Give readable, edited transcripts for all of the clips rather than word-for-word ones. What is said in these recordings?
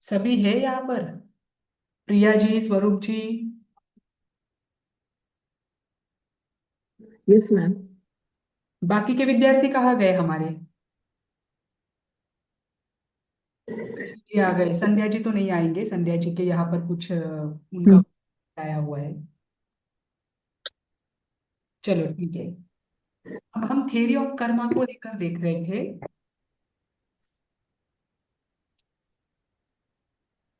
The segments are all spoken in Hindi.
सभी है यहाँ पर। प्रिया जी, स्वरूप जी। Yes ma'am. बाकी के विद्यार्थी कहाँ गए हमारे? जी आ गए। संध्या जी तो नहीं आएंगे, संध्या जी के यहाँ पर कुछ उनका आया हुआ है। चलो ठीक है। अब हम थ्योरी ऑफ कर्मा को लेकर देख रहे थे।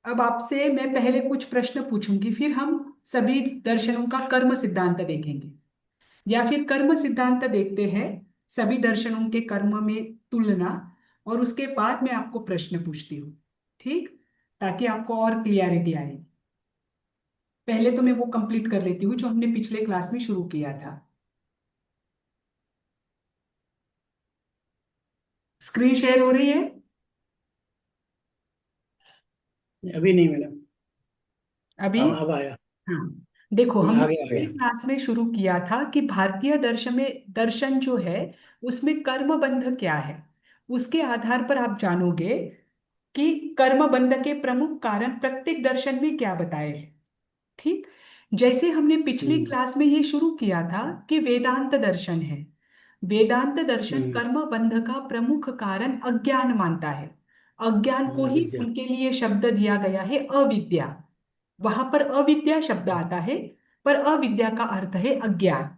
अब आपसे मैं पहले कुछ प्रश्न पूछूंगी, फिर हम सभी दर्शनों का कर्म सिद्धांत देखेंगे, या फिर कर्म सिद्धांत देखते हैं, सभी दर्शनों के कर्म में तुलना, और उसके बाद मैं आपको प्रश्न पूछती हूँ। ठीक, ताकि आपको और क्लियरिटी आए। पहले तो मैं वो कंप्लीट कर लेती हूँ जो हमने पिछले क्लास में शुरू किया था। स्क्रीन शेयर हो रही है? अभी नहीं मैडम। अभी? अब आया। हाँ। देखो, हमने आ पिछली गया। क्लास में शुरू किया था कि भारतीय दर्शन जो है, उसमें कर्म बंध क्या है। उसके आधार पर आप जानोगे कि कर्म बंध के प्रमुख कारण प्रत्येक दर्शन में क्या बताए हैं। ठीक, जैसे हमने पिछली हम्म। क्लास में ये शुरू किया था कि वेदांत दर्शन है। वेदांत दर्शन हम्म। कर्म बंध का प्रमुख कारण अज्ञान मानता है। अज्ञान को ही विद्या। उनके लिए शब्द दिया गया है अविद्या। वहां पर अविद्या शब्द आता है, पर अविद्या का अर्थ है अज्ञान।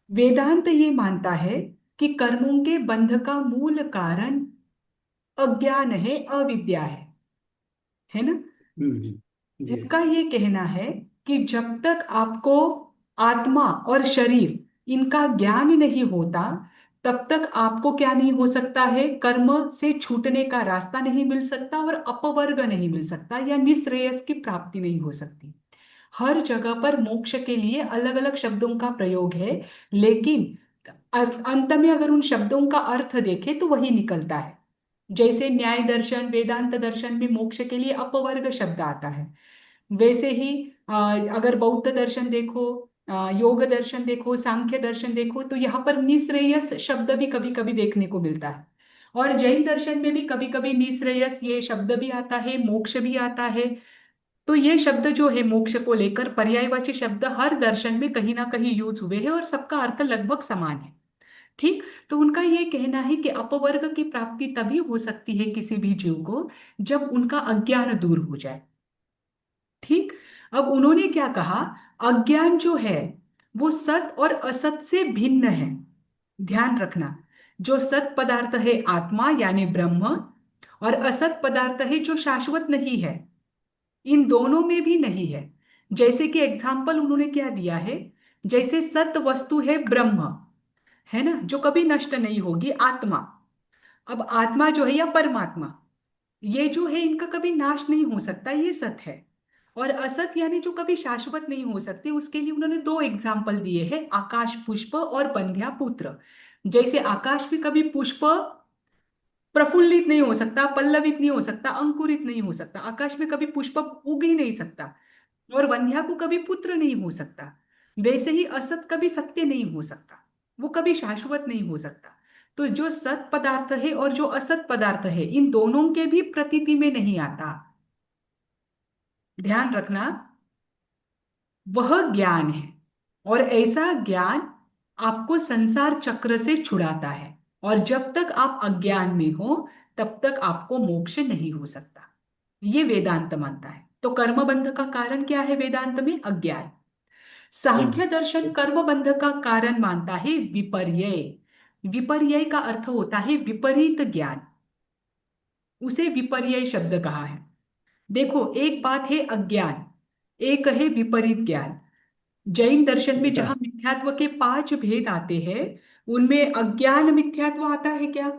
वेदांत ये मानता है कि कर्मों के बंध का मूल कारण अज्ञान है, अविद्या है ना। जी। उनका ये कहना है कि जब तक आपको आत्मा और शरीर इनका ज्ञान नहीं होता, तब तक आपको क्या नहीं हो सकता है, कर्म से छूटने का रास्ता नहीं मिल सकता, और अपवर्ग नहीं मिल सकता, या निश्रेयस की प्राप्ति नहीं हो सकती। हर जगह पर मोक्ष के लिए अलग अलग शब्दों का प्रयोग है, लेकिन अंत में अगर उन शब्दों का अर्थ देखें तो वही निकलता है। जैसे न्याय दर्शन, वेदांत दर्शन में मोक्ष के लिए अपवर्ग शब्द आता है, वैसे ही अगर बौद्ध दर्शन देखो, योग दर्शन देखो, सांख्य दर्शन देखो, तो यहाँ पर निश्रेयस शब्द भी कभी कभी देखने को मिलता है। और जैन दर्शन में भी कभी कभी निश्रेयस ये शब्द भी आता है, मोक्ष भी आता है। तो ये शब्द जो है मोक्ष को लेकर, पर्यायवाची शब्द हर दर्शन में कहीं ना कहीं यूज हुए हैं, और सबका अर्थ लगभग समान है। ठीक, तो उनका ये कहना है कि अपवर्ग की प्राप्ति तभी हो सकती है किसी भी जीव को, जब उनका अज्ञान दूर हो जाए। ठीक, अब उन्होंने क्या कहा, अज्ञान जो है वो सत और असत से भिन्न है। ध्यान रखना, जो सत पदार्थ है आत्मा यानी ब्रह्म, और असत पदार्थ है जो शाश्वत नहीं है, इन दोनों में भी नहीं है। जैसे कि एग्जाम्पल उन्होंने क्या दिया है, जैसे सत वस्तु है ब्रह्म, है ना, जो कभी नष्ट नहीं होगी, आत्मा। अब आत्मा जो है या परमात्मा, ये जो है इनका कभी नाश नहीं हो सकता, ये सत है। और असत यानी जो कभी शाश्वत नहीं हो सकते, उसके लिए उन्होंने दो एग्जाम्पल दिए हैं, आकाश पुष्प और बंध्या पुत्र। जैसे आकाश भी कभी पुष्प प्रफुल्लित नहीं हो सकता, पल्लवित नहीं हो सकता, अंकुरित नहीं हो सकता, आकाश में कभी पुष्प उग ही नहीं सकता। और वन्या को कभी पुत्र नहीं हो सकता। वैसे ही असत कभी सत्य नहीं हो सकता, वो कभी शाश्वत नहीं हो सकता। तो जो सत पदार्थ है और जो असत पदार्थ है, इन दोनों के भी प्रतीति में नहीं आता। ध्यान रखना, वह ज्ञान है, और ऐसा ज्ञान आपको संसार चक्र से छुड़ाता है। और जब तक आप अज्ञान में हो, तब तक आपको मोक्ष नहीं हो सकता। ये वेदांत मानता है। तो कर्म बंध का कारण क्या है वेदांत में? अज्ञान। सांख्य दर्शन कर्म बंध का कारण मानता है विपर्यय। विपर्यय का अर्थ होता है विपरीत ज्ञान, उसे विपर्यय शब्द कहा है। देखो, एक बात है अज्ञान, एक है विपरीत ज्ञान। जैन दर्शन में उल्टा। जहां मिथ्यात्व के पांच भेद आते हैं, उनमें अज्ञान मिथ्यात्व आता है क्या?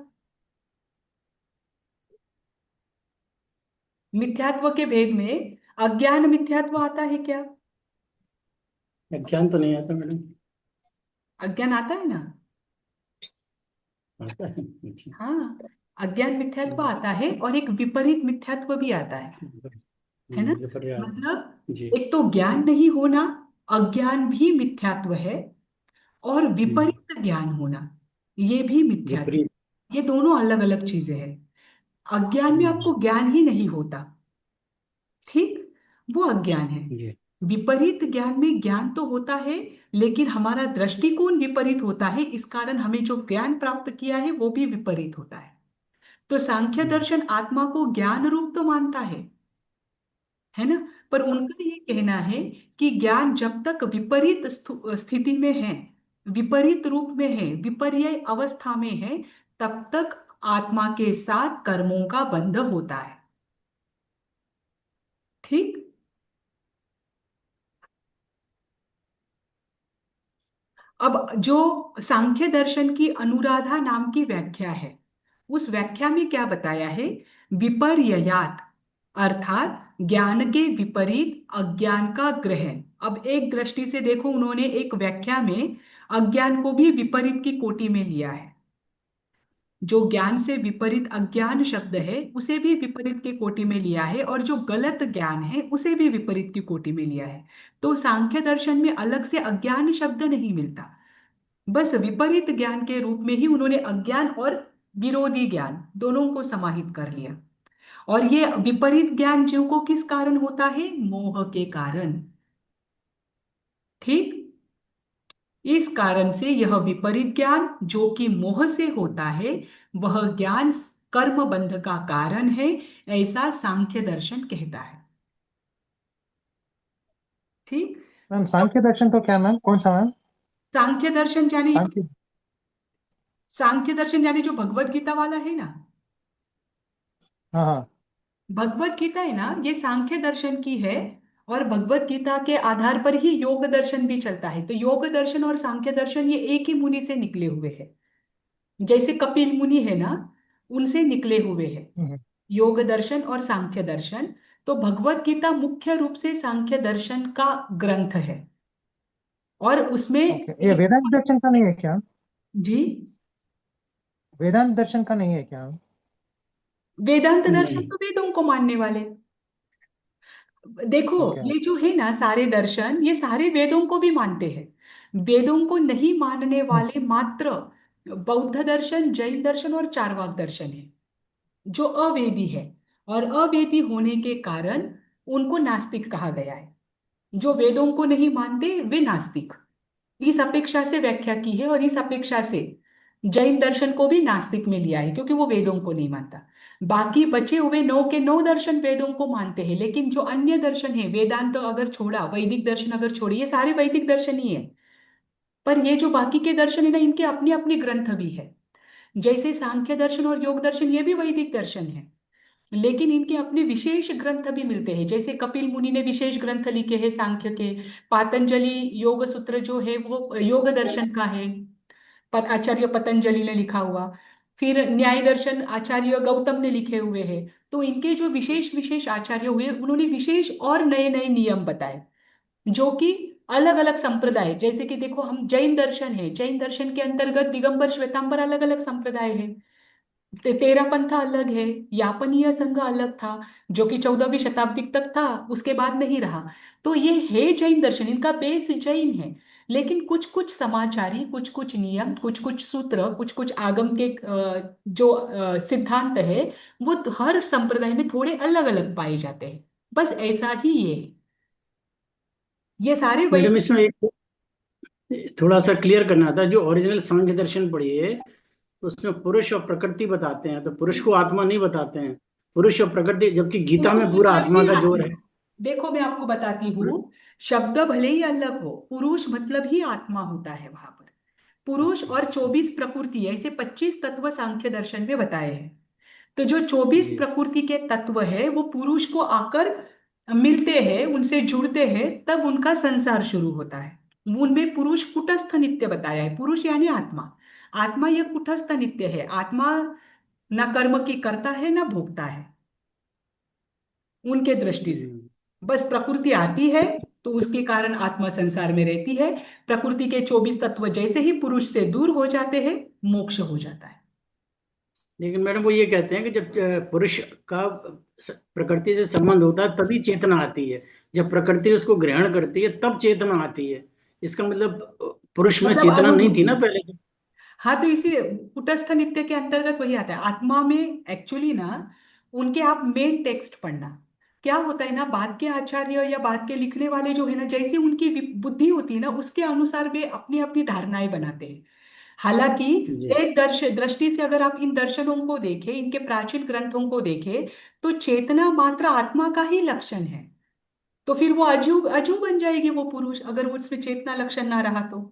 मिथ्यात्व के भेद में अज्ञान मिथ्यात्व आता है क्या? व्याख्यान तो नहीं आता मैडम। अज्ञान आता है ना। आता है। अच्छा। हाँ, अज्ञान मिथ्यात्व आता है, और एक विपरीत मिथ्यात्व भी आता है ना। ये पढ़ रहा था। जी। मतलब एक तो ज्ञान नहीं होना, अज्ञान भी मिथ्यात्व है, और विपरीत ज्ञान होना, ये भी मिथ्यात्व। विपरीत। ये दोनों अलग अलग चीजें हैं। अज्ञान में आपको ज्ञान ही नहीं होता, ठीक, वो अज्ञान है। जी विपरीत ज्ञान में ज्ञान तो होता है, लेकिन हमारा दृष्टिकोण विपरीत होता है, इस कारण हमें जो ज्ञान प्राप्त किया है वो भी विपरीत होता है। तो सांख्य दर्शन आत्मा को ज्ञान रूप तो मानता है ना, पर उनका ये कहना है कि ज्ञान जब तक विपरीत स्थिति में है, विपरीत रूप में है, विपर्यय अवस्था में है, तब तक आत्मा के साथ कर्मों का बंध होता है, ठीक। अब जो सांख्य दर्शन की अनुराधा नाम की व्याख्या है, उस व्याख्या में क्या बताया है? विपर्ययात, अर्थात ज्ञान के विपरीत अज्ञान का ग्रहण। अब एक दृष्टि से देखो, उन्होंने एक व्याख्या में अज्ञान को भी विपरीत की कोटि में लिया है। जो ज्ञान से विपरीत अज्ञान शब्द है उसे भी विपरीत की कोटि में लिया है, और जो गलत ज्ञान है उसे भी विपरीत की कोटि में लिया है। तो सांख्य दर्शन में अलग से अज्ञान शब्द नहीं मिलता, बस विपरीत ज्ञान के रूप में ही उन्होंने अज्ञान और विरोधी ज्ञान दोनों को समाहित कर लिया। और ये विपरीत ज्ञान जीव को किस कारण होता है? मोह के कारण, ठीक। इस कारण से यह विपरीत ज्ञान जो कि मोह से होता है, वह ज्ञान कर्म बंध का कारण है, ऐसा सांख्य दर्शन कहता है, ठीक। मैम अब सांख्य दर्शन तो क्या मैम, कौन सा मैम? सांख्य दर्शन यानी, सांख्य। सांख्य दर्शन यानी जो भगवत गीता वाला है ना, हाँ हाँ। भगवत गीता है ना, ये सांख्य दर्शन की है। और भगवत गीता के आधार पर ही योग दर्शन भी चलता है। तो योग दर्शन और सांख्य दर्शन ये एक ही मुनि से निकले हुए हैं, जैसे कपिल मुनि है ना, उनसे निकले हुए हैं हम्म, योग दर्शन और सांख्य दर्शन। तो भगवत गीता मुख्य रूप से सांख्य दर्शन का ग्रंथ है, और उसमें ओके, ये वेदांत दर्शन का नहीं है क्या? जी, वेदांत दर्शन का नहीं है क्या? वेदांत दर्शन नहीं। तो वेदों को मानने वाले। देखो, ओके। ये जो है ना सारे दर्शन, ये सारे वेदों को भी मानते हैं। वेदों को नहीं मानने वाले मात्र बौद्ध दर्शन, जैन दर्शन और चारवाक दर्शन है, जो अवेदी है। और अवेदी होने के कारण उनको नास्तिक कहा गया है। जो वेदों को नहीं मानते वे नास्तिक, इस अपेक्षा से व्याख्या की है। और इस अपेक्षा से जैन दर्शन को भी नास्तिक में लिया है, क्योंकि वो वेदों को नहीं मानता। बाकी बचे हुए 9 के 9 दर्शन वेदों को मानते हैं, लेकिन जो अन्य दर्शन है, वेदांत तो अगर छोड़ा, वैदिक दर्शन अगर छोड़ी, ये सारे वैदिक दर्शन ही है। पर ये जो बाकी के दर्शन है ना, इनके अपने अपने ग्रंथ भी है। जैसे सांख्य दर्शन और योग दर्शन, ये भी वैदिक दर्शन है, लेकिन इनके अपने विशेष ग्रंथ भी मिलते हैं। जैसे कपिल मुनि ने विशेष ग्रंथ लिखे हैं सांख्य के। पातंजलि योग सूत्र जो है वो योग दर्शन का है, आचार्य पतंजलि ने लिखा हुआ। फिर न्याय दर्शन आचार्य गौतम ने लिखे हुए हैं। तो इनके जो विशेष विशेष आचार्य हुए, उन्होंने विशेष और नए नए नियम बताए, जो कि अलग अलग संप्रदाय, जैसे कि देखो, हम जैन दर्शन है, जैन दर्शन के अंतर्गत दिगंबर श्वेतांबर अलग अलग संप्रदाय है। तेरा पंथ अलग है, यापनीय संघ अलग था, जो कि 14वीं शताब्दी तक था, उसके बाद नहीं रहा। तो ये है जैन दर्शन, इनका बेस जैन है। लेकिन कुछ कुछ समाचारी, कुछ कुछ नियम, कुछ कुछ सूत्र, कुछ कुछ आगम के जो सिद्धांत है, वो तो हर संप्रदाय में थोड़े अलग अलग पाए जाते हैं। बस ऐसा ही ये सारे मैडम वैदिक। इसमें एक थोड़ा सा क्लियर करना था। जो ओरिजिनल सांख्य दर्शन पढ़िए, उसमें पुरुष और प्रकृति बताते हैं, तो पुरुष को आत्मा नहीं बताते हैं। पुरुष और प्रकृति, जबकि गीता पुरुष में पूरा मतलब आत्मा ही का जोर आत्मा। है। देखो, मैं आपको बताती हूँ, शब्द भले ही अलग हो, पुरुष मतलब ही आत्मा होता है वहां पर। पुरुष अच्छा और अच्छा। 24 प्रकृति, ऐसे 25 तत्व सांख्य दर्शन में बताए हैं। तो जो 24 जी प्रकृति के तत्व है, वो पुरुष को आकर मिलते हैं, उनसे जुड़ते हैं, तब उनका संसार शुरू होता है। उनमें पुरुष कुटस्थ नित्य बताया है। पुरुष यानी आत्मा, आत्मा यह कुटस्थ नित्य है। आत्मा ना कर्म की करता है ना भोगता है, उनके दृष्टि से। जी। बस प्रकृति आती है, तो उसके कारण आत्मा संसार में रहती है। प्रकृति के 24 तत्व जैसे ही पुरुष से दूर हो जाते हैं, मोक्ष हो जाता है। लेकिन मैडम वो ये कहते हैं कि जब पुरुष का प्रकृति से संबंध होता है तभी चेतना आती है। जब प्रकृति उसको ग्रहण करती है तब चेतना आती है। इसका मतलब पुरुष में मतलब चेतना नहीं थी अनुभूति। ना पहले। हाँ, तो इसी कुटस्थ नित्य के अंतर्गत वही आता है आत्मा में। एक्चुअली ना, उनके आप मेन टेक्स्ट पढ़ना। क्या होता है ना, बाद के आचार्य या बाद के लिखने वाले जो है ना, जैसे उनकी बुद्धि होती है ना, उसके अनुसार वे अपनी अपनी धारणाएं बनाते हैं। हालांकि जी। एक दृष्टि से अगर आप इन दर्शनों को देखें, इनके प्राचीन ग्रंथों को देखें, तो चेतना मात्र आत्मा का ही लक्षण है। तो फिर वो अजू अजू बन जाएगी वो पुरुष, अगर वो उसमें चेतना लक्षण ना रहा तो।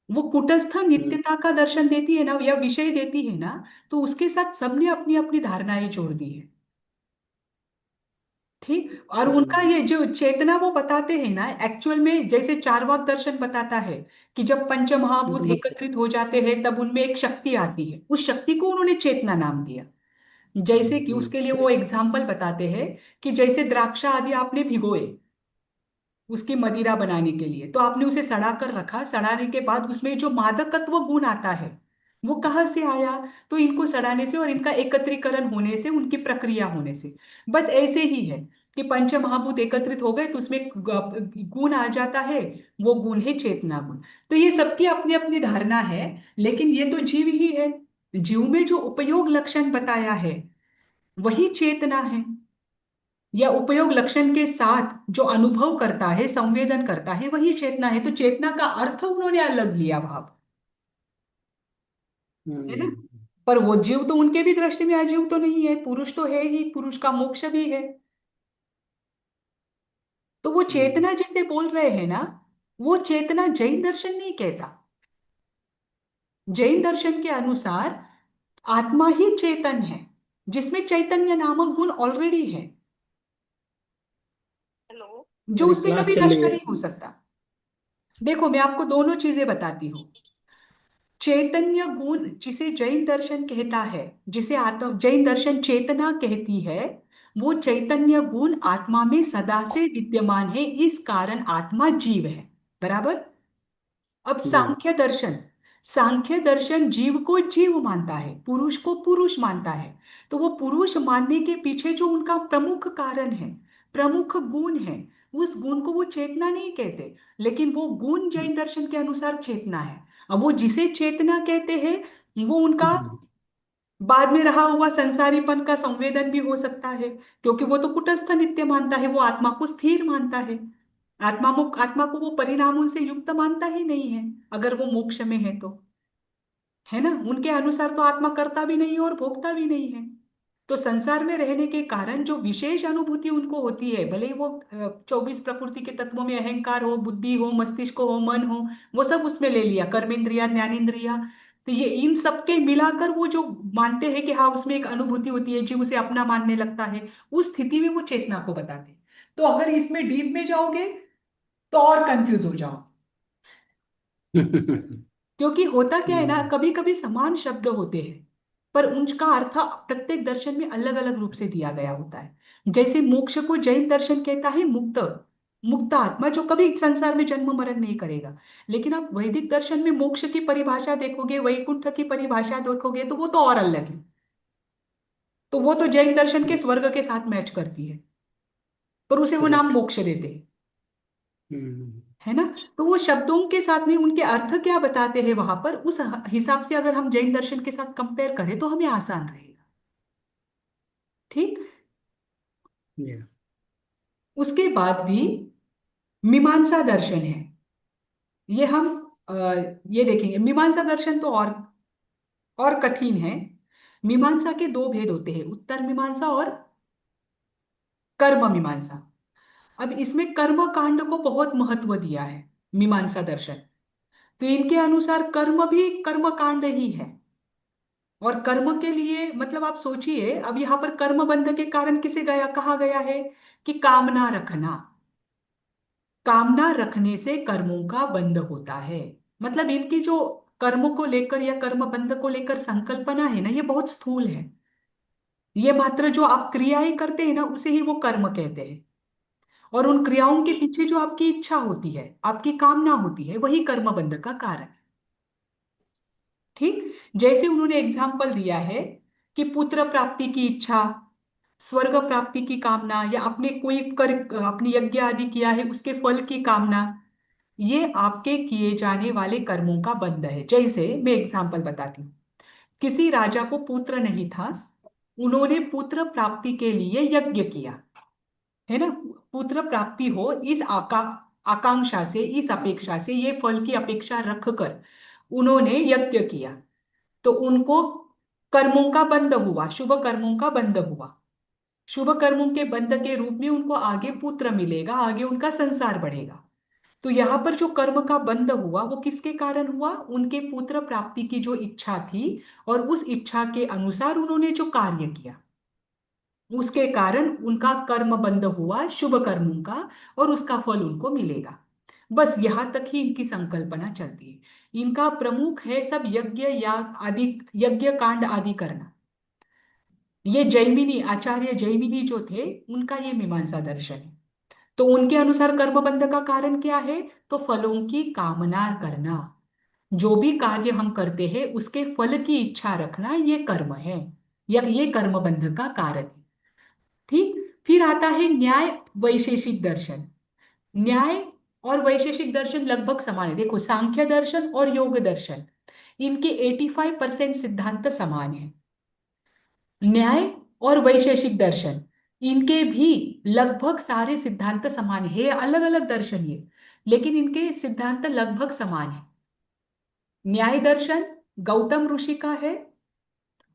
वो कुटस्थ हम्म नित्यता का दर्शन देती है ना, या विषय देती है ना, तो उसके साथ सबने अपनी अपनी धारणाएं जोड़ दी है। ठीक। और उनका हम्म ये जो चेतना वो बताते हैं ना, एक्चुअल में जैसे चार्वाक दर्शन बताता है कि जब पंच महाभूत तो एकत्रित हो जाते हैं तब उनमें एक शक्ति आती है, उस शक्ति को उन्होंने चेतना नाम दिया। जैसे कि उसके लिए वो एग्जाम्पल बताते हैं कि जैसे द्राक्षा आदि आपने भिगोए उसकी मदिरा बनाने के लिए, तो आपने उसे सड़ा कर रखा, सड़ाने के बाद उसमें जो मादकत्व गुण आता है वो कहाँ से आया? तो इनको सड़ाने से और इनका एकत्रीकरण होने से, उनकी प्रक्रिया होने से। बस ऐसे ही है कि पंच महाभूत एकत्रित हो गए तो उसमें गुण आ जाता है। वो गुण है चेतना गुण। तो ये सबकी अपनी अपनी धारणा है, लेकिन ये तो जीव ही है। जीव में जो उपयोग लक्षण बताया है वही चेतना है, या उपयोग लक्षण के साथ जो अनुभव करता है, संवेदन करता है, वही चेतना है। तो चेतना का अर्थ उन्होंने अलग लिया भाव, है ना। हम्म पर वो जीव तो उनके भी दृष्टि में अजीव तो नहीं है, पुरुष तो है ही, पुरुष का मोक्ष भी है। तो वो हम्म चेतना जिसे बोल रहे हैं ना, वो चेतना जैन दर्शन नहीं कहता। जैन दर्शन के अनुसार आत्मा ही चेतन है, जिसमें चैतन्य नामक गुण ऑलरेडी है, जो मेरी उससे क्लास कभी चल रही नष्ट है। नहीं हो सकता। देखो, मैं आपको दोनों चीजें बताती हूँ। चैतन्य गुण जिसे जैन दर्शन कहता है, जिसे आत्म जैन दर्शन चेतना कहती है, वो चैतन्य गुण आत्मा में सदा से विद्यमान है, इस कारण आत्मा जीव है। बराबर। अब जी। सांख्य दर्शन जीव को जीव मानता है, पुरुष को पुरुष मानता है। तो वो पुरुष मानने के पीछे जो उनका प्रमुख कारण है, प्रमुख गुण है, उस गुण को वो चेतना नहीं कहते, लेकिन वो गुण जैन दर्शन के अनुसार चेतना है। अब वो जिसे चेतना कहते हैं, वो उनका हम्म बाद में रहा हुआ संसारीपन का संवेदन भी हो सकता है, क्योंकि वो तो कुटस्थ नित्य मानता है, वो आत्मा को स्थिर मानता है। आत्मा को वो परिणामों से युक्त मानता ही नहीं है, अगर वो मोक्ष में है तो। है ना, उनके अनुसार तो आत्मा करता भी नहीं है और भोगता भी नहीं है। तो संसार में रहने के कारण जो विशेष अनुभूति उनको होती है, भले ही वो 24 प्रकृति के तत्वों में अहंकार हो, बुद्धि हो, मस्तिष्क हो, मन हो, वो सब उसमें ले लिया, कर्मेंद्रिया, ज्ञानेंद्रिया। तो ये इन सबके मिलाकर वो जो मानते हैं कि हाँ उसमें एक अनुभूति होती है, जीव उसे अपना मानने लगता है, उस स्थिति में वो चेतना को बताते हैं। तो अगर इसमें डीप में जाओगे तो और कंफ्यूज हो जाओ। क्योंकि होता क्या है ना, हम्म कभी कभी समान शब्द होते हैं पर उनका अर्थ प्रत्येक दर्शन में अलग अलग रूप से दिया गया होता है। जैसे मोक्ष को जैन दर्शन कहता है मुक्त, मुक्त आत्मा जो कभी संसार में जन्म मरण नहीं करेगा। लेकिन आप वैदिक दर्शन में मोक्ष की परिभाषा देखोगे, वैकुंठ की परिभाषा देखोगे, तो वो तो और अलग है। तो वो तो जैन दर्शन के स्वर्ग के साथ मैच करती है, पर उसे वो नाम करेक्ट। मोक्ष देते हैं। हम्म है ना। तो वो शब्दों के साथ में उनके अर्थ क्या बताते हैं वहां पर, उस हिसाब से अगर हम जैन दर्शन के साथ कंपेयर करें तो हमें आसान रहेगा। ठीक। Yeah. उसके बाद भी मीमांसा दर्शन है। ये हम अ, ये देखेंगे। मीमांसा दर्शन तो और कठिन है। मीमांसा के दो भेद होते हैं, उत्तर मीमांसा और कर्म मीमांसा। अब इसमें कर्म कांड को बहुत महत्व दिया है मीमांसा दर्शन। तो इनके अनुसार कर्म भी कर्म कांड ही है। और कर्म के लिए मतलब आप सोचिए, अब यहाँ पर कर्म बंध के कारण किसे गया कहा गया है कि कामना रखना, कामना रखने से कर्मों का बंध होता है। मतलब इनकी जो कर्मों को लेकर या कर्म बंध को लेकर संकल्पना है ना, ये बहुत स्थूल है। ये मात्र जो आप क्रियाएं करते हैं ना, उसे ही वो कर्म कहते हैं। और उन क्रियाओं के पीछे जो आपकी इच्छा होती है, आपकी कामना होती है, वही कर्म बंध का कारण है। ठीक। जैसे उन्होंने एग्जाम्पल दिया है कि पुत्र प्राप्ति की इच्छा, स्वर्ग प्राप्ति की कामना, या अपने कोई कर अपनी यज्ञ आदि किया है उसके फल की कामना, ये आपके किए जाने वाले कर्मों का बंध है। जैसे मैं एग्जांपल बताती हूँ, किसी राजा को पुत्र नहीं था, उन्होंने पुत्र प्राप्ति के लिए यज्ञ किया, है ना। पुत्र प्राप्ति हो इस आकांक्षा से, इस अपेक्षा से, ये फल की अपेक्षा रखकर उन्होंने यज्ञ किया, तो उनको कर्मों का बंध हुआ, शुभ कर्मों का बंध हुआ। शुभ कर्मों के बंध के रूप में उनको आगे पुत्र मिलेगा, आगे उनका संसार बढ़ेगा। तो यहाँ पर जो कर्म का बंध हुआ वो किसके कारण हुआ? उनके पुत्र प्राप्ति की जो इच्छा थी और उस इच्छा के अनुसार उन्होंने जो कार्य किया, उसके कारण उनका कर्म बंध हुआ शुभ कर्मों का, और उसका फल उनको मिलेगा। बस यहाँ तक ही इनकी संकल्पना चलती है। इनका प्रमुख है सब यज्ञ या आदि, यज्ञ कांड आदि करना। ये जैमिनी, आचार्य जैमिनी जो थे, उनका ये मीमांसा दर्शन है। तो उनके अनुसार कर्म बंध का कारण क्या है? तो फलों की कामना करना। जो भी कार्य हम करते हैं उसके फल की इच्छा रखना, ये कर्म है, या ये कर्म बंध का कारण है। ठीक। फिर आता है न्याय वैशेषिक दर्शन। न्याय और वैशेषिक दर्शन लगभग समान है। देखो, सांख्य दर्शन और योग दर्शन, इनके 85% सिद्धांत समान है। न्याय और वैशेषिक दर्शन, इनके भी लगभग सारे सिद्धांत समान है। अलग अलग दर्शन ये, लेकिन इनके सिद्धांत लगभग समान है। न्याय दर्शन गौतम ऋषि का है,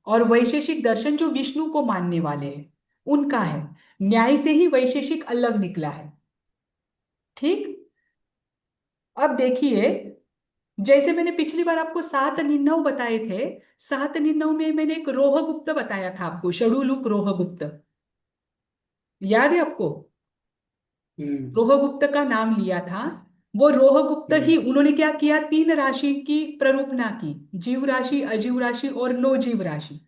और वैशेषिक दर्शन जो विष्णु को मानने वाले हैं उनका है। न्याय से ही वैशेषिक अलग निकला है। ठीक। अब देखिए, जैसे मैंने पिछली बार आपको 7 निर्णय बताए थे, 7 निर्णय में मैंने एक रोहगुप्त बताया था आपको, षडूलुक रोहगुप्त, याद है आपको? हम्म। रोहगुप्त का नाम लिया था। वो रोहगुप्त ही, हम्म। उन्होंने क्या किया, 3 राशि की प्ररूपणा की, जीव राशि, अजीव राशि और नो जीव राशि,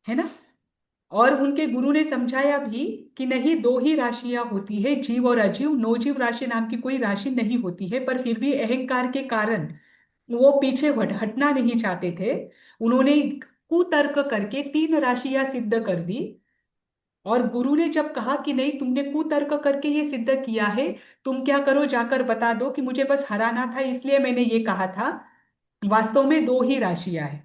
है ना। और उनके गुरु ने समझाया भी कि नहीं, 2 ही राशियां होती है, जीव और अजीव। नो जीव राशि नाम की कोई राशि नहीं होती है। पर फिर भी अहंकार के कारण वो पीछे हटना नहीं चाहते थे। उन्होंने कुतर्क करके 3 राशियां सिद्ध कर दी। और गुरु ने जब कहा कि नहीं, तुमने कुतर्क करके ये सिद्ध किया है, तुम क्या करो, जाकर बता दो कि मुझे बस हराना था इसलिए मैंने ये कहा था, वास्तव में 2 ही राशियां हैं।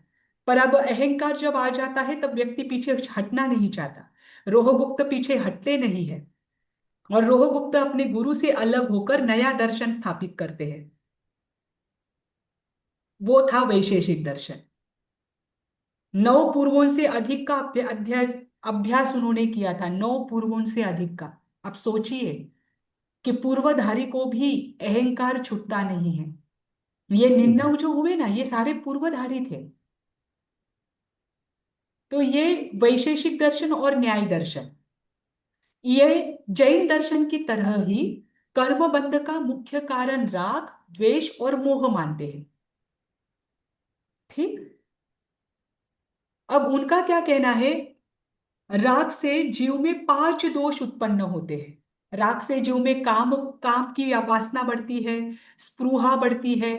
पर अब अहंकार जब आ जाता है तब व्यक्ति पीछे हटना नहीं चाहता। रोहगुप्त पीछे हटते नहीं है, और रोहगुप्त अपने गुरु से अलग होकर नया दर्शन स्थापित करते हैं। वो था वैशेषिक दर्शन। 9 पूर्वों से अधिक का अध्यास अभ्यास उन्होंने किया था, 9 पूर्वों से अधिक का। अब सोचिए कि पूर्वधारी को भी अहंकार छुटता नहीं है। ये हम्म। निर्णय जो हुए ना, ये सारे पूर्वधारी थे। तो ये वैशेषिक दर्शन और न्याय दर्शन, ये जैन दर्शन की तरह ही कर्म बंध का मुख्य कारण राग, द्वेष और मोह मानते हैं। ठीक। अब उनका क्या कहना है, राग से जीव में 5 दोष उत्पन्न होते हैं। राग से जीव में काम काम की वासना बढ़ती है, स्पृहा बढ़ती है,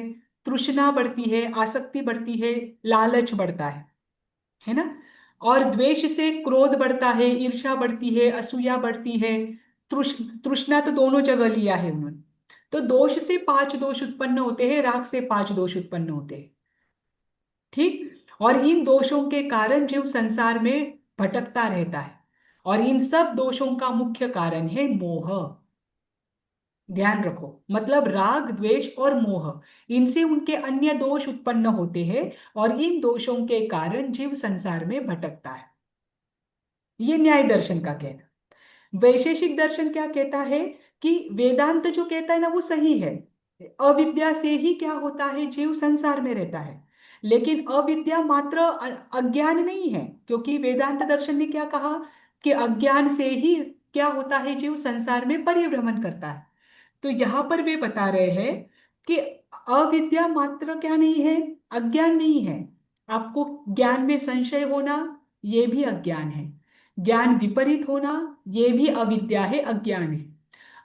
तृष्णा बढ़ती है, आसक्ति बढ़ती है, लालच बढ़ता है ना। और द्वेष से क्रोध बढ़ता है, ईर्ष्या बढ़ती है, असूया बढ़ती है, तृष्णा तो दोनों जगह लिया है उन्होंने। तो दोष से 5 दोष उत्पन्न होते हैं, राग से 5 दोष उत्पन्न होते हैं। ठीक। और इन दोषों के कारण जीव संसार में भटकता रहता है, और इन सब दोषों का मुख्य कारण है मोह। ध्यान रखो, मतलब राग, द्वेष और मोह, इनसे उनके अन्य दोष उत्पन्न होते हैं, और इन दोषों के कारण जीव संसार में भटकता है। ये न्याय दर्शन का कहना। वैशेषिक दर्शन क्या कहता है कि वेदांत जो कहता है ना वो सही है। अविद्या से ही क्या होता है, जीव संसार में रहता है। लेकिन अविद्या मात्र अज्ञान नहीं है, क्योंकि वेदांत दर्शन ने क्या कहा कि अज्ञान से ही क्या होता है, जीव संसार में परिभ्रमण करता है। तो यहाँ पर वे बता रहे हैं कि अविद्या मात्र क्या नहीं है, अज्ञान नहीं है। आपको ज्ञान में संशय होना, ये भी अज्ञान है। ज्ञान विपरीत होना, ये भी अविद्या है, अज्ञान है।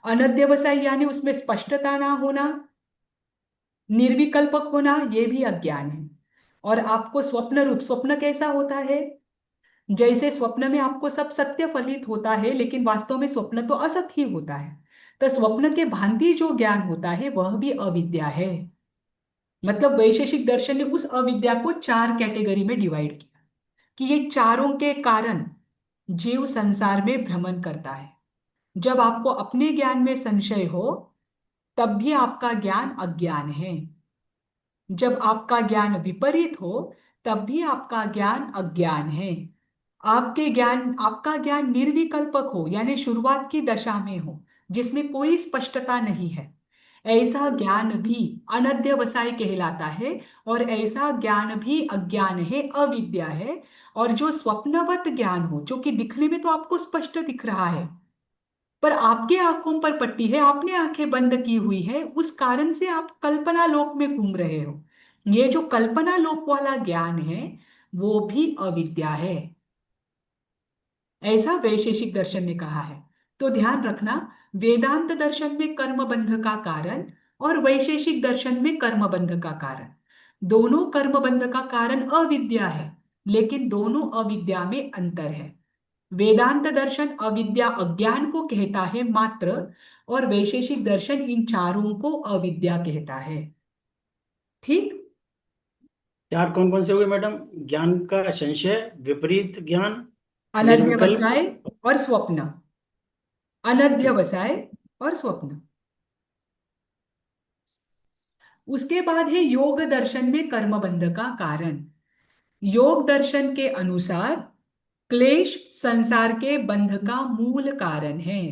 अनध्यवसाय यानी उसमें स्पष्टता ना होना, निर्विकल्पक होना, ये भी अज्ञान है। और आपको स्वप्न रूप, स्वप्न कैसा होता है, जैसे स्वप्न में आपको सब सत्य फलित होता है, लेकिन वास्तव में स्वप्न तो असत ही होता है। तो स्वप्न के भांति जो ज्ञान होता है वह भी अविद्या है। मतलब वैशेषिक दर्शन ने उस अविद्या को चार कैटेगरी में डिवाइड किया कि ये चारों के कारण जीव संसार में भ्रमण करता है। जब आपको अपने ज्ञान में संशय हो तब भी आपका ज्ञान अज्ञान है। जब आपका ज्ञान विपरीत हो तब भी आपका ज्ञान अज्ञान है। आपका ज्ञान निर्विकल्पक हो यानी शुरुआत की दशा में हो, जिसमें कोई स्पष्टता नहीं है, ऐसा ज्ञान भी अनध्यवसाय कहलाता है। और ऐसा ज्ञान भी अज्ञान है, अविद्या है। और जो स्वप्नवत ज्ञान हो, जो कि दिखने में तो आपको स्पष्ट दिख रहा है पर आपके आंखों पर पट्टी है, आपने आंखें बंद की हुई है, उस कारण से आप कल्पना लोक में घूम रहे हो। ये जो कल्पना लोक वाला ज्ञान है वो भी अविद्या है, ऐसा वैशेषिक दर्शन ने कहा है। तो ध्यान रखना, वेदांत दर्शन में कर्म बंध का कारण और वैशेषिक दर्शन में कर्म बंध का कारण, दोनों कर्म बंध का कारण अविद्या है, लेकिन दोनों अविद्या में अंतर है। वेदांत दर्शन अविद्या अज्ञान को कहता है मात्र, और वैशेषिक दर्शन इन चारों को अविद्या कहता है। ठीक। चार कौन कौन से हुए मैडम? ज्ञान का संशय, विपरीत ज्ञान, निर्विकल्प। अनध्यवसाय और स्वप्न। अनध्यवसाय और स्वप्न। उसके बाद है योग दर्शन में कर्मबंध का कारण। योग दर्शन के अनुसार क्लेश संसार के बंध का मूल कारण है।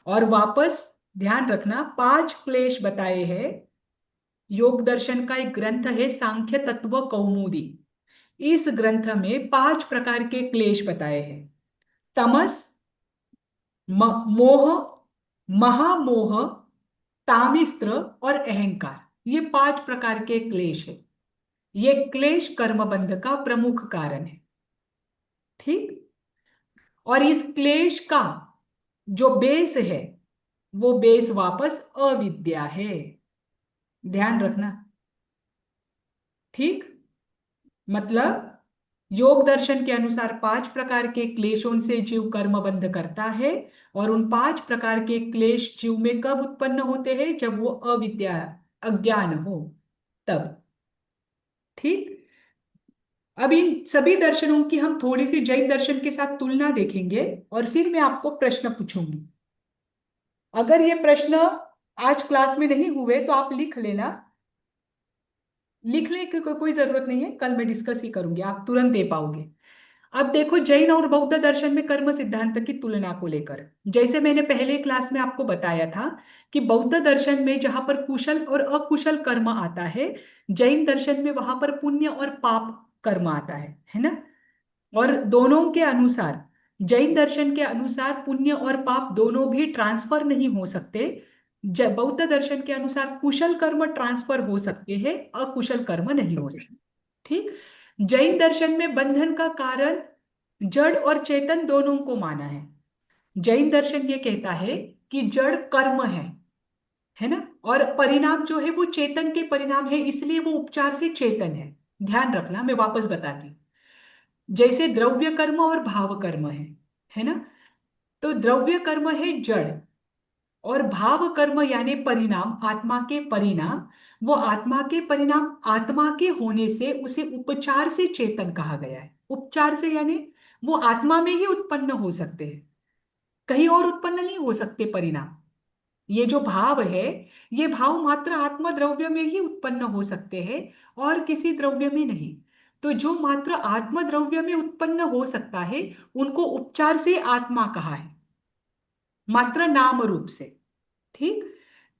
और वापस ध्यान रखना, पांच क्लेश बताए हैं। योग दर्शन का एक ग्रंथ है सांख्य तत्व कौमुदी। इस ग्रंथ में पांच प्रकार के क्लेश बताए हैं। तमस, मोह, महामोह, तामिस्त्र और अहंकार, ये पांच प्रकार के क्लेश है। ये क्लेश कर्मबंध का प्रमुख कारण है। ठीक। और इस क्लेश का जो बेस है वो बेस वापस अविद्या है, ध्यान रखना। ठीक। मतलब योग दर्शन के अनुसार पांच प्रकार के क्लेशों से जीव कर्मबंध करता है, और उन पांच प्रकार के क्लेश जीव में कब उत्पन्न होते हैं? जब वो अविद्या, अज्ञान हो, तब। ठीक। अब इन सभी दर्शनों की हम थोड़ी सी जैन दर्शन के साथ तुलना देखेंगे और फिर मैं आपको प्रश्न पूछूंगी। अगर ये प्रश्न आज क्लास में नहीं हुए तो आप लिख लेना। लिखने की कोई जरूरत नहीं है, कल मैं डिस्कस ही करूंगी, आप तुरंत दे पाओगे। अब देखो, जैन और बौद्ध दर्शन में कर्म सिद्धांत की तुलना को लेकर, जैसे मैंने पहले क्लास में आपको बताया था कि बौद्ध दर्शन में जहां पर कुशल और अकुशल कर्म आता है, जैन दर्शन में वहां पर पुण्य और पाप कर्म आता है ना। और दोनों के अनुसार, जैन दर्शन के अनुसार पुण्य और पाप दोनों भी ट्रांसफर नहीं हो सकते। बौद्ध दर्शन के अनुसार कुशल कर्म ट्रांसफर हो सकते हैं, अकुशल कर्म नहीं हो सकते। ठीक। जैन दर्शन में बंधन का कारण जड़ और चेतन दोनों को माना है। जैन दर्शन ये कहता है कि जड़ कर्म है ना, और परिणाम जो है वो चेतन के परिणाम है, इसलिए वो उपचार से चेतन है। ध्यान रखना, मैं वापस बताती हूँ। जैसे द्रव्य कर्म और भाव कर्म है ना। तो द्रव्य कर्म है जड़, और भाव कर्म यानी परिणाम, आत्मा के परिणाम, वो आत्मा के परिणाम आत्मा के होने से उसे उपचार से चेतन कहा गया है। उपचार से यानी वो आत्मा में ही उत्पन्न हो सकते हैं, कहीं और उत्पन्न नहीं हो सकते परिणाम। ये जो भाव है, ये भाव मात्र आत्मा द्रव्य में ही उत्पन्न हो सकते हैं और किसी द्रव्य में नहीं। तो जो मात्र आत्मा द्रव्य में उत्पन्न हो सकता है उनको उपचार से आत्मा कहा है, मात्र नाम रूप से। ठीक।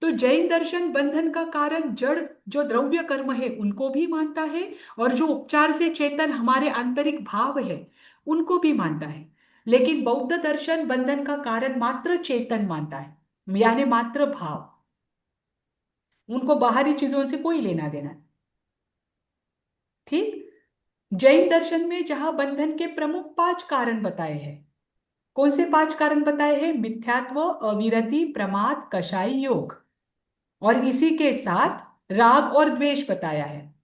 तो जैन दर्शन बंधन का कारण जड़ जो द्रव्य कर्म है उनको भी मानता है, और जो उपचार से चेतन हमारे आंतरिक भाव है उनको भी मानता है। लेकिन बौद्ध दर्शन बंधन का कारण मात्र चेतन मानता है, यानी मात्र भाव। उनको बाहरी चीजों से कोई लेना देना नहीं। ठीक। जैन दर्शन में जहां बंधन के प्रमुख पांच कारण बताए हैं, कौन से पांच कारण बताए हैं? मिथ्यात्व, अविरति, प्रमाद, कषाय योग, और इसी के साथ राग और द्वेष बताया है।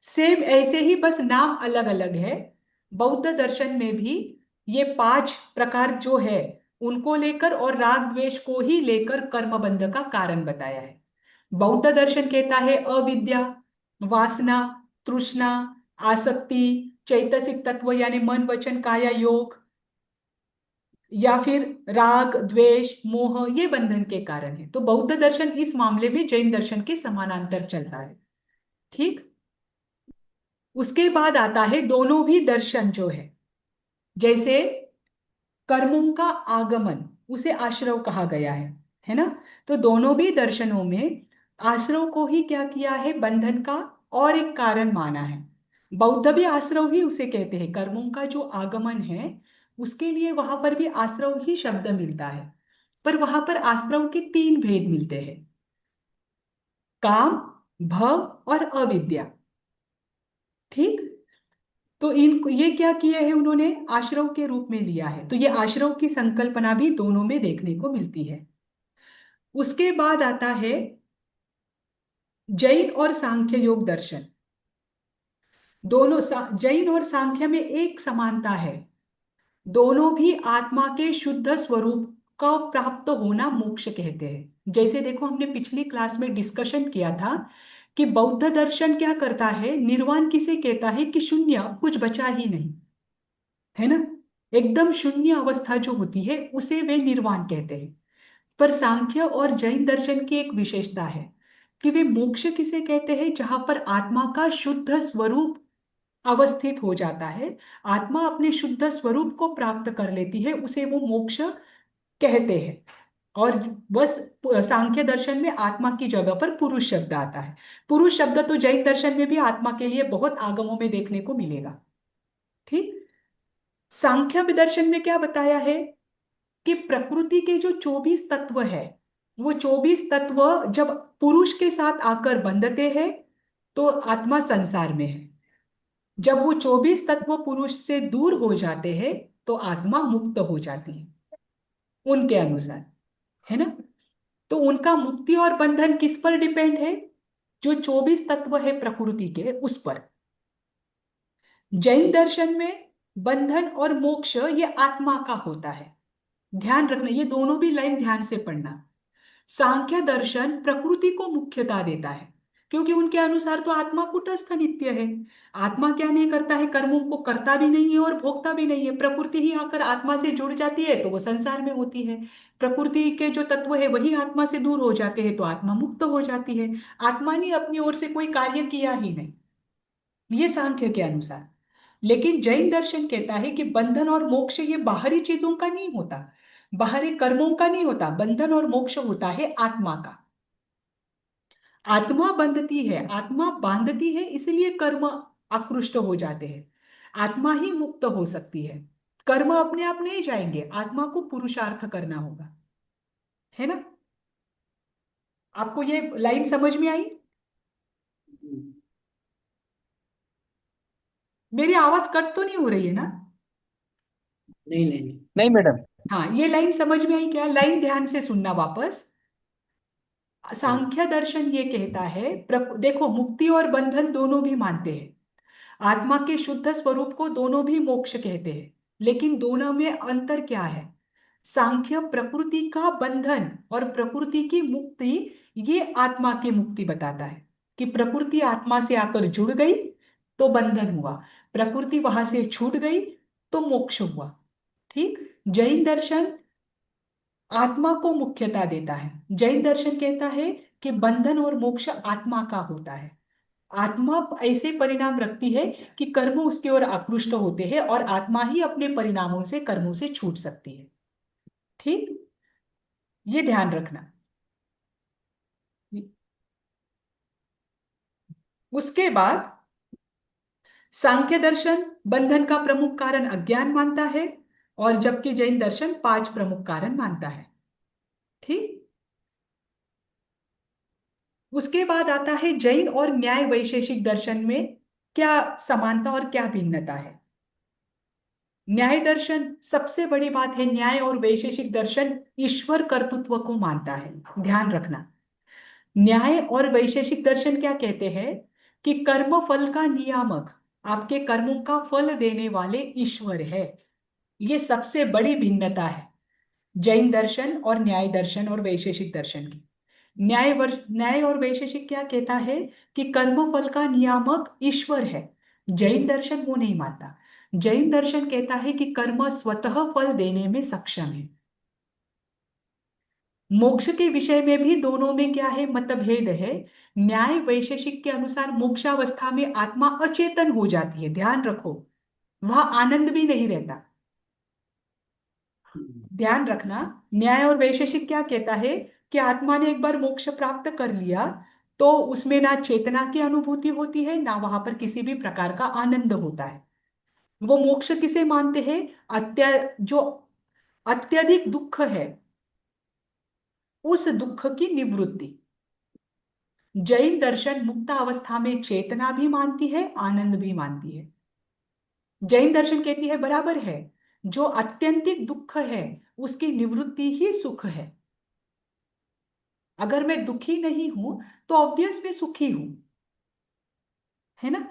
सेम ऐसे ही, बस नाम अलग अलग है। बौद्ध दर्शन में भी ये पांच प्रकार जो है उनको लेकर और राग द्वेष को ही लेकर कर्म बंध का कारण बताया है। बौद्ध दर्शन कहता है अविद्या, वासना, तृष्णा, आसक्ति, चैतसिक तत्व यानी मन वचन काया योग, या फिर राग द्वेष मोह, ये बंधन के कारण है। तो बौद्ध दर्शन इस मामले में जैन दर्शन के समानांतर चलता है। ठीक। उसके बाद आता है दोनों भी दर्शन जो जैसे कर्मों का आगमन, उसे आश्रव कहा गया है ना। तो दोनों भी दर्शनों में आश्रव को ही क्या किया है, बंधन का और एक कारण माना है। बौद्ध भी आश्रव ही उसे कहते हैं, कर्मों का जो आगमन है उसके लिए वहां पर भी आश्रव ही शब्द मिलता है। पर वहां पर आश्रव के तीन भेद मिलते हैं, काम, भव और अविद्या। ठीक। तो इन ये क्या किया है उन्होंने, आश्रव के रूप में लिया है। तो ये आश्रव की संकल्पना भी दोनों में देखने को मिलती है। उसके बाद आता है जैन और सांख्य योग दर्शन। दोनों जैन और सांख्य में एक समानता है, दोनों भी आत्मा के शुद्ध स्वरूप का प्राप्त होना मोक्ष कहते हैं। जैसे देखो हमने पिछली क्लास में डिस्कशन किया था कि बौद्ध दर्शन क्या करता है, निर्वाण किसे कहता है कि शून्य, कुछ बचा ही नहीं, है ना। एकदम शून्य अवस्था जो होती है उसे वे निर्वाण कहते हैं। पर सांख्य और जैन दर्शन की एक विशेषता है कि वे मोक्ष किसे कहते हैं, जहां पर आत्मा का शुद्ध स्वरूप अवस्थित हो जाता है, आत्मा अपने शुद्ध स्वरूप को प्राप्त कर लेती है, उसे वो मोक्ष कहते हैं। और बस सांख्य दर्शन में आत्मा की जगह पर पुरुष शब्द आता है। पुरुष शब्द तो जैन दर्शन में भी आत्मा के लिए बहुत आगमों में देखने को मिलेगा। ठीक। सांख्य दर्शन में क्या बताया है कि प्रकृति के जो 24 तत्व है, वो 24 तत्व जब पुरुष के साथ आकर बंधते हैं तो आत्मा संसार में है। जब वो 24 तत्व पुरुष से दूर हो जाते हैं तो आत्मा मुक्त हो जाती है उनके अनुसार, है ना। तो उनका मुक्ति और बंधन किस पर डिपेंड है, जो 24 तत्व है प्रकृति के उस पर। जैन दर्शन में बंधन और मोक्ष ये आत्मा का होता है। ध्यान रखना, ये दोनों भी लाइन ध्यान से पढ़ना। सांख्य दर्शन प्रकृति को मुख्यता देता है, क्योंकि उनके अनुसार तो आत्मा कुटस्थ नित्य है। आत्मा क्या नहीं करता है, कर्मों को करता भी नहीं है और भोगता भी नहीं है। प्रकृति ही आकर आत्मा से जुड़ जाती है तो वो संसार में होती है। प्रकृति के जो तत्व है वही आत्मा से दूर हो जाते हैं तो आत्मा मुक्त हो जाती है। आत्मा ने अपनी ओर से कोई कार्य किया ही नहीं, ये सांख्य के अनुसार। लेकिन जैन दर्शन कहता है कि बंधन और मोक्ष ये बाहरी चीजों का नहीं होता, बाहरी कर्मों का नहीं होता, बंधन और मोक्ष होता है आत्मा का। आत्मा बंधती है, आत्मा बांधती है, इसलिए कर्म आकृष्ट हो जाते हैं। आत्मा ही मुक्त हो सकती है, कर्म अपने आप नहीं जाएंगे, आत्मा को पुरुषार्थ करना होगा, है ना। आपको ये लाइन समझ में आई? मेरी आवाज कट तो नहीं हो रही है ना? नहीं नहीं नहीं। नहीं मैडम। हाँ, ये लाइन समझ में आई क्या? लाइन ध्यान से सुनना वापस। सांख्य दर्शन ये कहता है, देखो मुक्ति और बंधन दोनों भी मानते हैं, आत्मा के शुद्ध स्वरूप को दोनों भी मोक्ष कहते हैं। लेकिन दोनों में अंतर क्या है? सांख्य प्रकृति का बंधन और प्रकृति की मुक्ति, ये आत्मा की मुक्ति बताता है कि प्रकृति आत्मा से आकर जुड़ गई तो बंधन हुआ, प्रकृति वहां से छूट गई तो मोक्ष हुआ। ठीक। जैन दर्शन आत्मा को मुख्यता देता है। जैन दर्शन कहता है कि बंधन और मोक्ष आत्मा का होता है। आत्मा ऐसे परिणाम रखती है कि कर्म उसकी ओर आकृष्ट होते हैं और आत्मा ही अपने परिणामों से कर्मों से छूट सकती है। ठीक। ये ध्यान रखना। उसके बाद सांख्य दर्शन बंधन का प्रमुख कारण अज्ञान मानता है, और जबकि जैन दर्शन 5 प्रमुख कारण मानता है। ठीक। उसके बाद आता है जैन और न्याय वैशेषिक दर्शन में क्या समानता और क्या भिन्नता है। न्याय दर्शन, सबसे बड़ी बात है, न्याय और वैशेषिक दर्शन ईश्वर कर्तृत्व को मानता है। ध्यान रखना, न्याय और वैशेषिक दर्शन क्या कहते हैं कि कर्म फल का नियामक, आपके कर्मों का फल देने वाले ईश्वर है। ये सबसे बड़ी भिन्नता है। जैन दर्शन और न्याय दर्शन और वैशेषिक दर्शन की। न्याय और वैशेषिक क्या कहता है कि कर्मफल का नियामक ईश्वर है। जैन दर्शन वो नहीं मानता। जैन दर्शन कहता है कि कर्म स्वतः फल देने में सक्षम है। मोक्ष के विषय में भी दोनों में क्या है, मतभेद है। न्याय वैशेषिक के अनुसार मोक्षावस्था में आत्मा अचेतन हो जाती है, ध्यान रखो, वह आनंद भी नहीं रहता। ध्यान रखना, न्याय और वैशेषिक क्या कहता है कि आत्मा ने एक बार मोक्ष प्राप्त कर लिया तो उसमें ना चेतना की अनुभूति होती है, ना वहां पर किसी भी प्रकार का आनंद होता है। वो मोक्ष किसे मानते हैं, जो अत्यधिक दुख है उस दुख की निवृत्ति। जैन दर्शन मुक्त अवस्था में चेतना भी मानती है, आनंद भी मानती है। जैन दर्शन कहती है बराबर है, जो अत्यंतिक दुख है उसकी निवृत्ति ही सुख है। अगर मैं दुखी नहीं हूं तो ऑब्वियस मैं सुखी हूं, है ना।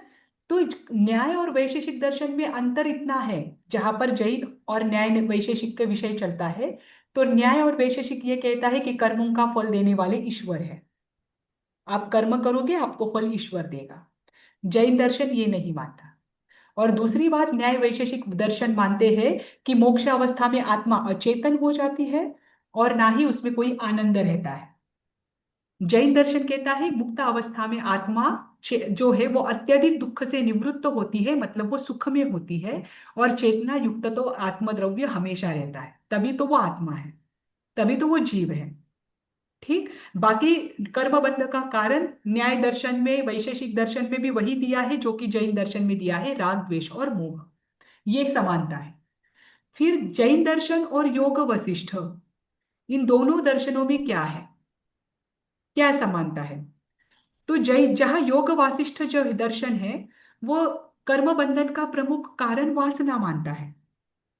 तो न्याय और वैशेषिक दर्शन में अंतर इतना है, जहां पर जैन और न्याय वैशेषिक का विषय चलता है, तो न्याय और वैशेषिक ये कहता है कि कर्मों का फल देने वाले ईश्वर है। आप कर्म करोगे आपको फल ईश्वर देगा। जैन दर्शन ये नहीं मानता। और दूसरी बात, न्याय वैशेषिक दर्शन मानते हैं कि मोक्ष अवस्था में आत्मा अचेतन हो जाती है और ना ही उसमें कोई आनंद रहता है। जैन दर्शन कहता है मुक्त अवस्था में आत्मा जो है वो अत्यधिक दुख से निवृत्त होती है, मतलब वो सुख में होती है, और चेतना युक्त तो आत्मद्रव्य हमेशा रहता है, तभी तो वो आत्मा है, तभी तो वो जीव है। ठीक। बाकी कर्म बंध का कारण न्याय दर्शन में वैशेषिक दर्शन में भी वही दिया है जो कि जैन दर्शन में दिया है, राग द्वेष और मोह, ये समानता है। फिर जैन दर्शन और योग वशिष्ठ, इन दोनों दर्शनों में क्या है, क्या समानता है। तो जय जहाँ योग वासिष्ठ जो दर्शन है वो कर्म बंधन का प्रमुख कारण वासना मानता है,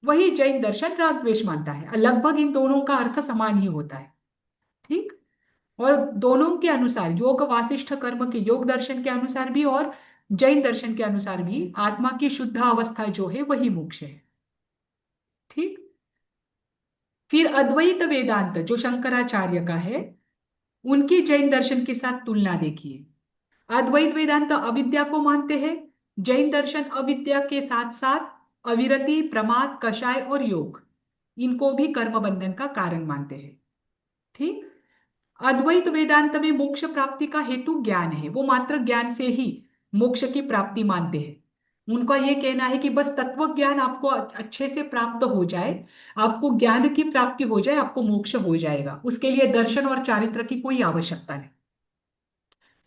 वही जैन दर्शन राग द्वेष मानता है। लगभग इन दोनों का अर्थ समान ही होता है। ठीक। और दोनों के अनुसार, योग वासिष्ठ कर्म के योग दर्शन के अनुसार भी और जैन दर्शन के अनुसार भी, आत्मा की शुद्ध अवस्था जो है वही मोक्ष है। ठीक। फिर अद्वैत वेदांत जो शंकराचार्य का है, उनकी जैन दर्शन के साथ तुलना देखिए। अद्वैत वेदांत अविद्या को मानते हैं, जैन दर्शन अविद्या के साथ साथ अविरति, प्रमाद, कषाय और योग, इनको भी कर्म बंधन का कारण मानते हैं। ठीक। अद्वैत वेदांत में मोक्ष प्राप्ति का हेतु ज्ञान है, वो मात्र ज्ञान से ही मोक्ष की प्राप्ति मानते हैं। उनका यह कहना है कि बस तत्व ज्ञान आपको अच्छे से प्राप्त हो जाए, आपको ज्ञान की प्राप्ति हो जाए, आपको मोक्ष हो जाएगा, उसके लिए दर्शन और चारित्र की कोई आवश्यकता नहीं।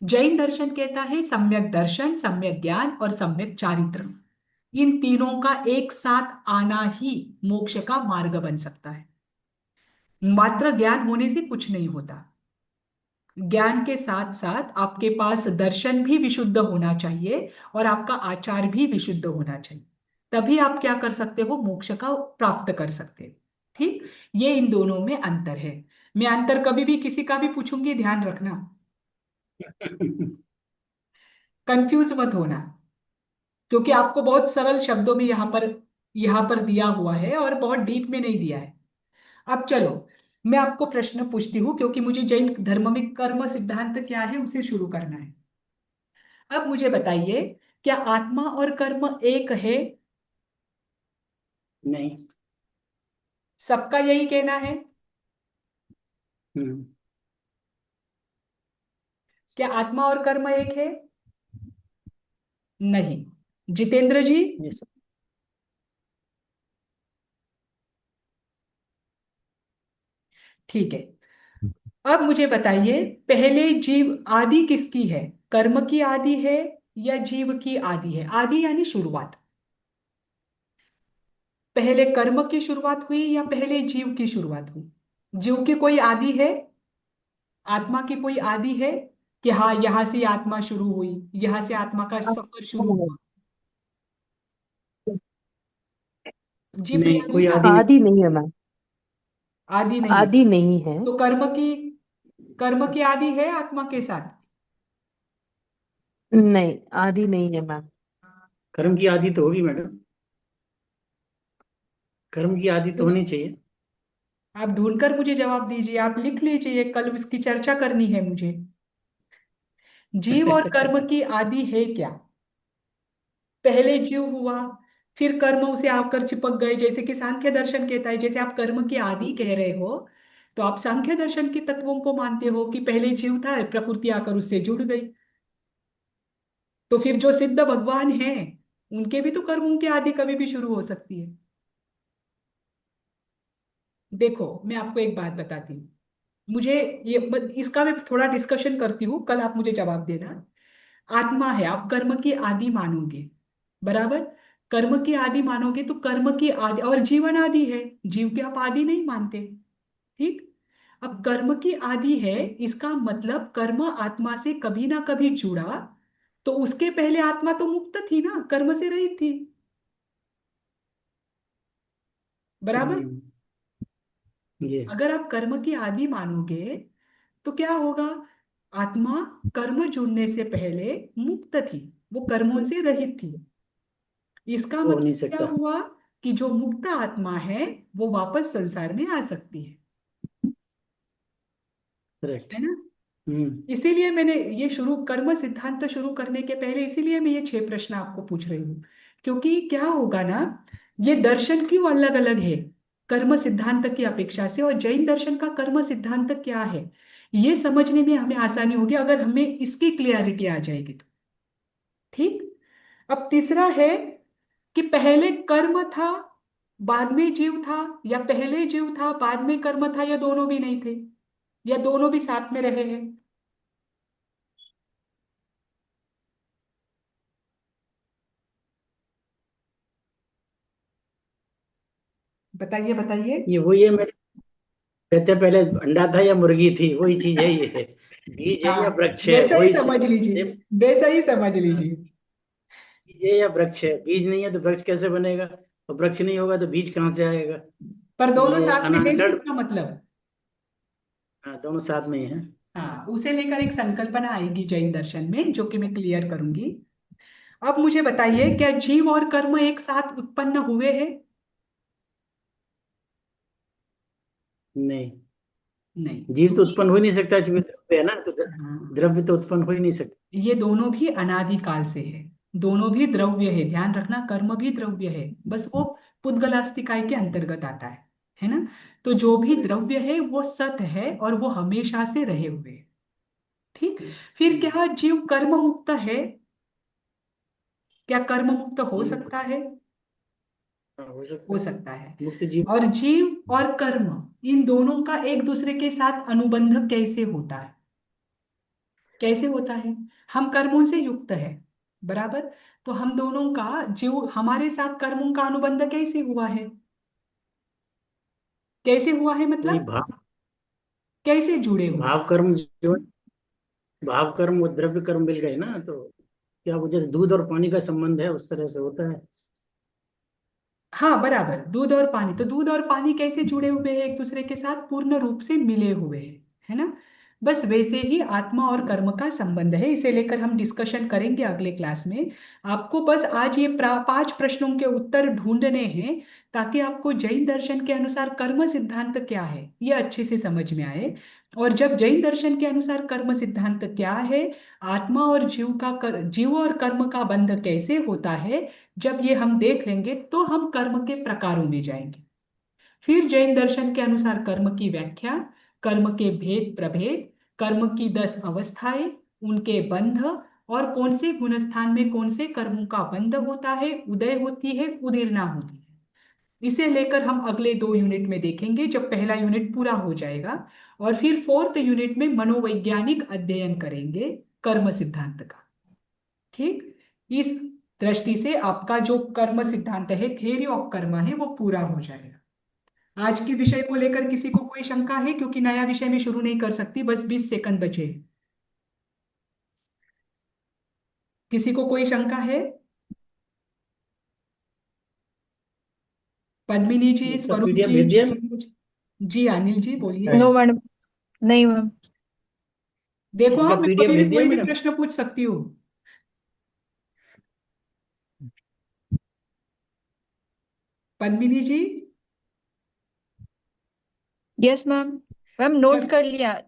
जैन दर्शन कहता है सम्यक दर्शन, सम्यक ज्ञान और सम्यक चारित्र, इन तीनों का एक साथ आना ही मोक्ष का मार्ग बन सकता है। मात्र ज्ञान होने से कुछ नहीं होता, ज्ञान के साथ साथ आपके पास दर्शन भी विशुद्ध होना चाहिए और आपका आचार भी विशुद्ध होना चाहिए, तभी आप क्या कर सकते हो, मोक्ष का प्राप्त कर सकते हो। ठीक। ये इन दोनों में अंतर है। मैं अंतर कभी भी किसी का भी पूछूंगी, ध्यान रखना, कंफ्यूज मत होना, क्योंकि आपको बहुत सरल शब्दों में यहाँ पर दिया हुआ है और बहुत डीप में नहीं दिया है। अब चलो, मैं आपको प्रश्न पूछती हूँ, क्योंकि मुझे जैन धर्म में कर्म सिद्धांत क्या है उसे शुरू करना है। अब मुझे बताइए, क्या आत्मा और कर्म एक है। नहीं। सबका यही कहना है। हम्म। क्या आत्मा और कर्म एक है। नहीं। जितेंद्र जी। yes। ठीक है। अब मुझे बताइए, पहले जीव आदि किसकी है, कर्म की आदि है या जीव की आदि है। आदि यानी शुरुआत, पहले कर्म की शुरुआत हुई या पहले जीव की शुरुआत हुई। जीव की कोई आदि है, आत्मा की कोई आदि है कि हाँ यहां से आत्मा शुरू हुई, यहां से आत्मा का सफर शुरू हुआ। जी नहीं, प्रिया जी। कोई आदि नहीं। आदि नहीं है मैम। आदि नहीं है। आदि नहीं है। तो कर्म की आदि है आत्मा के साथ। नहीं, आदि नहीं है मैम। कर्म की आदि तो होगी मैडम, कर्म की आदि तो तो होनी चाहिए। आप ढूंढकर मुझे जवाब दीजिए, आप लिख लीजिए, कल इसकी चर्चा करनी है मुझे। जीव और कर्म की आदि है क्या? पहले जीव हुआ, फिर कर्म उसे आकर चिपक गए, जैसे कि सांख्य दर्शन कहता है। जैसे आप कर्म की आदि कह रहे हो, तो आप सांख्य दर्शन के तत्वों को मानते हो कि पहले जीव था, प्रकृति आकर उससे जुड़ गई। तो फिर जो सिद्ध भगवान हैं, उनके भी तो कर्मों की आदि कभी भी शुरू हो सकती है। देखो, मैं आपको एक बात बताती हूँ। मुझे इसका मैं थोड़ा डिस्कशन करती हूँ, कल आप मुझे जवाब देना। आत्मा है, आप कर्म की आदि मानोगे, बराबर। कर्म की आदि मानोगे तो कर्म की आदि और जीवन आदि है। जीव के आप आदि नहीं मानते, ठीक। अब कर्म की आदि है, इसका मतलब कर्म आत्मा से कभी ना कभी जुड़ा। तो उसके पहले आत्मा तो मुक्त थी ना, कर्म से रहित थी, बराबर। हम्म, ये अगर आप कर्म की आदि मानोगे तो क्या होगा? आत्मा कर्म जुड़ने से पहले मुक्त थी, वो कर्मों से रहित थी। इसका हो नहीं मतलब क्या सकता। हुआ कि जो मुक्त आत्मा है वो वापस संसार में आ सकती करेक्ट। है ना। हम्म। इसीलिए मैंने ये शुरू कर्म सिद्धांत शुरू करने के पहले, इसीलिए मैं ये 6 प्रश्न आपको पूछ रही हूँ। क्योंकि क्या होगा ना, ये दर्शन क्यों अलग अलग है कर्म सिद्धांत की अपेक्षा से, और जैन दर्शन का कर्म सिद्धांत क्या है, ये समझने में हमें आसानी होगी अगर हमें इसकी क्लियरिटी आ जाएगी तो। ठीक। अब तीसरा है कि पहले कर्म था बाद में जीव था, या पहले जीव था बाद में कर्म था, या दोनों भी नहीं थे, या दोनों भी साथ में रहे हैं। बताइए बताइए। ये मेरे कहते हैं, पहले अंडा था या मुर्गी थी, वही चीज है ये। बीज है या हाँ, वृक्ष है, वैसा ही वही समझ लीजिए, सेम। वैसा ही समझ लीजिए। बीज है या वृक्ष है, बीज नहीं है तो वृक्ष कैसे बनेगा, और वृक्ष नहीं होगा तो बीज कहाँ से आएगा। पर दोनों ये साथ में है ना, अनआंसर्ड। इसका मतलब। हाँ, दोनों साथ में ही है। हाँ, उसे लेकर एक संकल्पना आएगी जैन दर्शन में, जो कि मैं क्लियर करूंगी। अब मुझे बताइए, क्या जीव और कर्म एक साथ उत्पन्न हुए हैं? नहीं, नहीं, जीव तो क्योंकि उत्पन्न हो ही नहीं सकता, क्योंकि द्रव्य है ना, तो हाँ, द्रव्य तो उत्पन्न हो ही नहीं सकता। ये दोनों भी अनादिकाल से है, दोनों भी द्रव्य है। ध्यान रखना, कर्म भी द्रव्य है, बस वो पुद्गलास्तिकाय के अंतर्गत आता है ना। तो जो भी द्रव्य है वो सत है, और वो हमेशा से रहे हुए हैं। ठीक। फिर हम्म, क्या जीव कर्म मुक्त है? क्या कर्म मुक्त हो हम्म, सकता है? हाँ, हो सकता हो है। सकता है। मुक्त जीव। और जीव और कर्म, इन दोनों का एक दूसरे के साथ अनुबंध कैसे होता है? कैसे होता है? हम कर्मों से युक्त है, बराबर। तो हम दोनों का, जीव हमारे साथ कर्मों का अनुबंध कैसे हुआ है? कैसे हुआ है वही मतलब, भाव, कैसे जुड़े हुए? भाव कर्म जो, भाव कर्म और द्रव्य कर्म मिल गए ना, तो क्या वो जैसे दूध और पानी का संबंध है, उस तरह से होता है। हाँ, बराबर। दूध और पानी, तो दूध और पानी कैसे जुड़े हुए हैं एक दूसरे के साथ? पूर्ण रूप से मिले हुए हैं, है ना। बस वैसे ही आत्मा और कर्म का संबंध है, इसे लेकर हम डिस्कशन करेंगे अगले क्लास में। आपको बस आज ये 5 प्रश्नों के उत्तर ढूंढने हैं, ताकि आपको जैन दर्शन के अनुसार कर्म सिद्धांत क्या है ये अच्छे से समझ में आए। और जब जैन दर्शन के अनुसार कर्म सिद्धांत क्या है, आत्मा और जीव और कर्म का बंध कैसे होता है, जब ये हम देख लेंगे तो हम कर्म के प्रकारों में जाएंगे। फिर जैन दर्शन के अनुसार कर्म की व्याख्या, कर्म के भेद प्रभेद, कर्म की 10 अवस्थाएं, उनके बंध, और कौन से गुणस्थान में कौन से कर्मों का बंध होता है, उदय होती है, उदीर्णा होती है। इसे लेकर हम अगले 2 यूनिट में देखेंगे, जब पहला यूनिट पूरा हो जाएगा। और फिर 4th यूनिट में मनोवैज्ञानिक अध्ययन करेंगे कर्म सिद्धांत का। ठीक। इस दृष्टि से आपका जो कर्म सिद्धांत है, थ्योरी ऑफ कर्म है, वो पूरा हो जाएगा। आज के विषय को लेकर किसी को कोई शंका है? क्योंकि नया विषय में शुरू नहीं कर सकती, बस 20 सेकंड बचे हैं। किसी को कोई शंका है? पद्मिनी जी, इसका स्वरूप पीडीएफ जी, भेज दिया। चाहिए कुछ? जी, अनिल जी बोलिए। नहीं। No madam. नहीं मैम। देखो, हाँ, इसका मैं पीडीएफ कभी भी भेज दिया कोई भी मैडम। प्रश्न पूछ सकती हूँ। पद्मिनी जी, यस मैम। मैम नोट कर लिया।